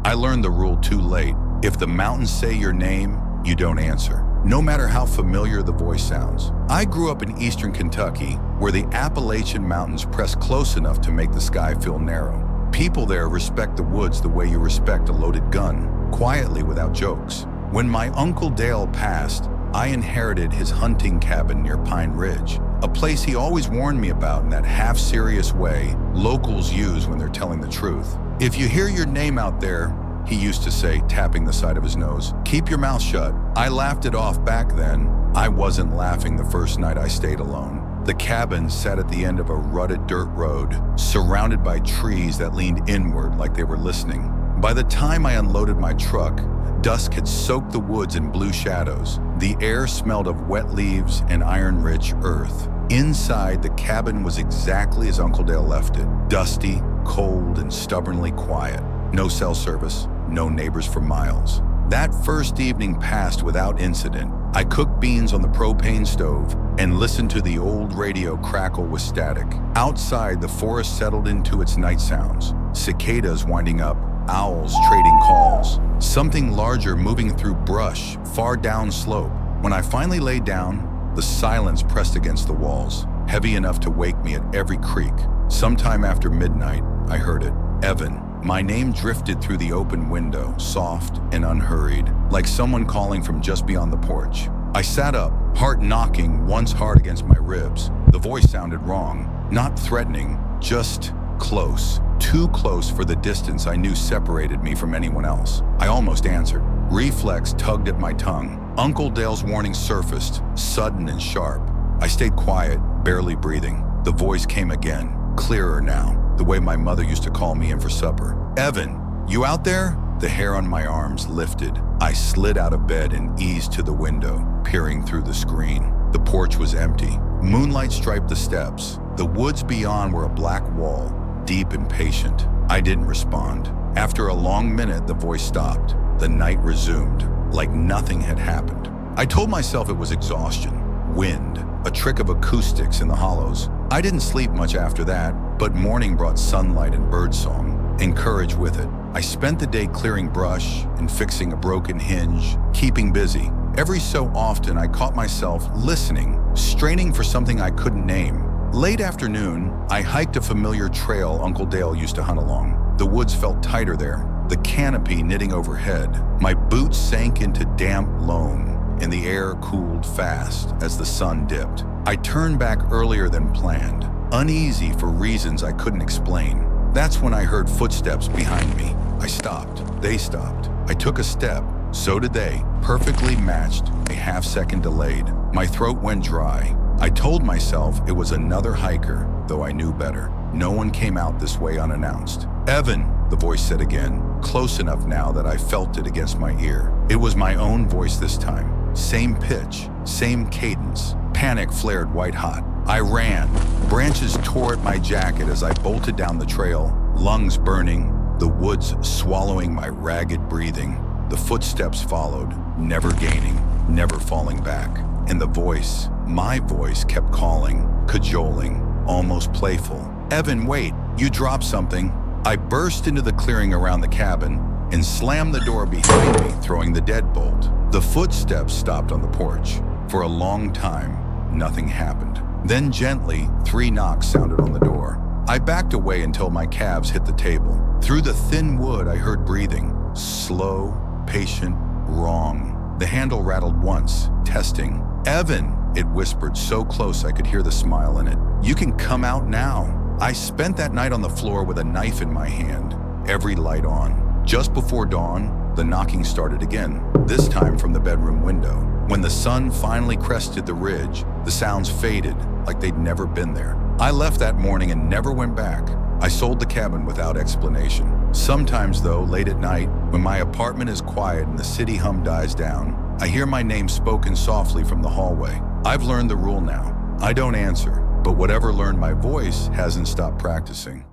I learned the rule too late. If the mountains say your name, you don't answer, no matter how familiar the voice sounds. I grew up in eastern Kentucky, where the Appalachian Mountains press close enough to make the sky feel narrow. People there respect the woods the way you respect a loaded gun, quietly without jokes. When my Uncle Dale passed, I inherited his hunting cabin near Pine Ridge, a place he always warned me about in that half-serious way locals use when they're telling the truth. If you hear your name out there, he used to say, tapping the side of his nose, keep your mouth shut. I laughed it off back then. I wasn't laughing the first night I stayed alone. The cabin sat at the end of a rutted dirt road, surrounded by trees that leaned inward like they were listening. By the time I unloaded my truck, dusk had soaked the woods in blue shadows. The air smelled of wet leaves and iron-rich earth. Inside, the cabin was exactly as Uncle Dale left it, dusty, cold, and stubbornly quiet. No cell service, no neighbors for miles. That first evening passed without incident. I cooked beans on the propane stove and listened to the old radio crackle with static. Outside, the forest settled into its night sounds. Cicadas winding up, owls trading calls. Something larger moving through brush far down slope. When I finally lay down, the silence pressed against the walls, heavy enough to wake me at every creak. Sometime after midnight, I heard it. Evan. My name drifted through the open window, soft and unhurried, like someone calling from just beyond the porch. I sat up, heart knocking once hard against my ribs. The voice sounded wrong, not threatening, just close. Too close for the distance I knew separated me from anyone else. I almost answered. Reflex tugged at my tongue. Uncle Dale's warning surfaced, sudden and sharp. I stayed quiet, barely breathing. The voice came again, clearer now, the way my mother used to call me in for supper. Evan, you out there? The hair on my arms lifted. I slid out of bed and eased to the window, peering through the screen. The porch was empty. Moonlight striped the steps. The woods beyond were a black wall, deep and patient. I didn't respond. After a long minute, the voice stopped. The night resumed, like nothing had happened. I told myself it was exhaustion, wind, a trick of acoustics in the hollows. I didn't sleep much after that, but morning brought sunlight and birdsong, and courage with it. I spent the day clearing brush and fixing a broken hinge, keeping busy. Every so often, I caught myself listening, straining for something I couldn't name. Late afternoon, I hiked a familiar trail Uncle Dale used to hunt along. The woods felt tighter there, the canopy knitting overhead. My boots sank into damp loam, and the air cooled fast as the sun dipped. I turned back earlier than planned, uneasy for reasons I couldn't explain. That's when I heard footsteps behind me. I stopped. They stopped. I took a step. So did they, perfectly matched, a half-second delayed. My throat went dry. I told myself it was another hiker, though I knew better. No one came out this way unannounced. Evan, the voice said again, close enough now that I felt it against my ear. It was my own voice this time. Same pitch, same cadence. Panic flared white-hot. I ran. Branches tore at my jacket as I bolted down the trail, lungs burning, the woods swallowing my ragged breathing. The footsteps followed, never gaining, never falling back. And the voice, my voice, kept calling, cajoling, almost playful. Evan, wait, you dropped something. I burst into the clearing around the cabin and slammed the door behind me, throwing the deadbolt. The footsteps stopped on the porch. For a long time, nothing happened. Then gently, 3 knocks sounded on the door. I backed away until my calves hit the table. Through the thin wood, I heard breathing. Slow, patient, wrong. The handle rattled once, testing. Evan, it whispered so close I could hear the smile in it. You can come out now. I spent that night on the floor with a knife in my hand, every light on. Just before dawn, the knocking started again, this time from the bedroom window. When the sun finally crested the ridge, the sounds faded like they'd never been there. I left that morning and never went back. I sold the cabin without explanation. Sometimes, though, late at night, when my apartment is quiet and the city hum dies down, I hear my name spoken softly from the hallway. I've learned the rule now. I don't answer, but whatever learned my voice hasn't stopped practicing.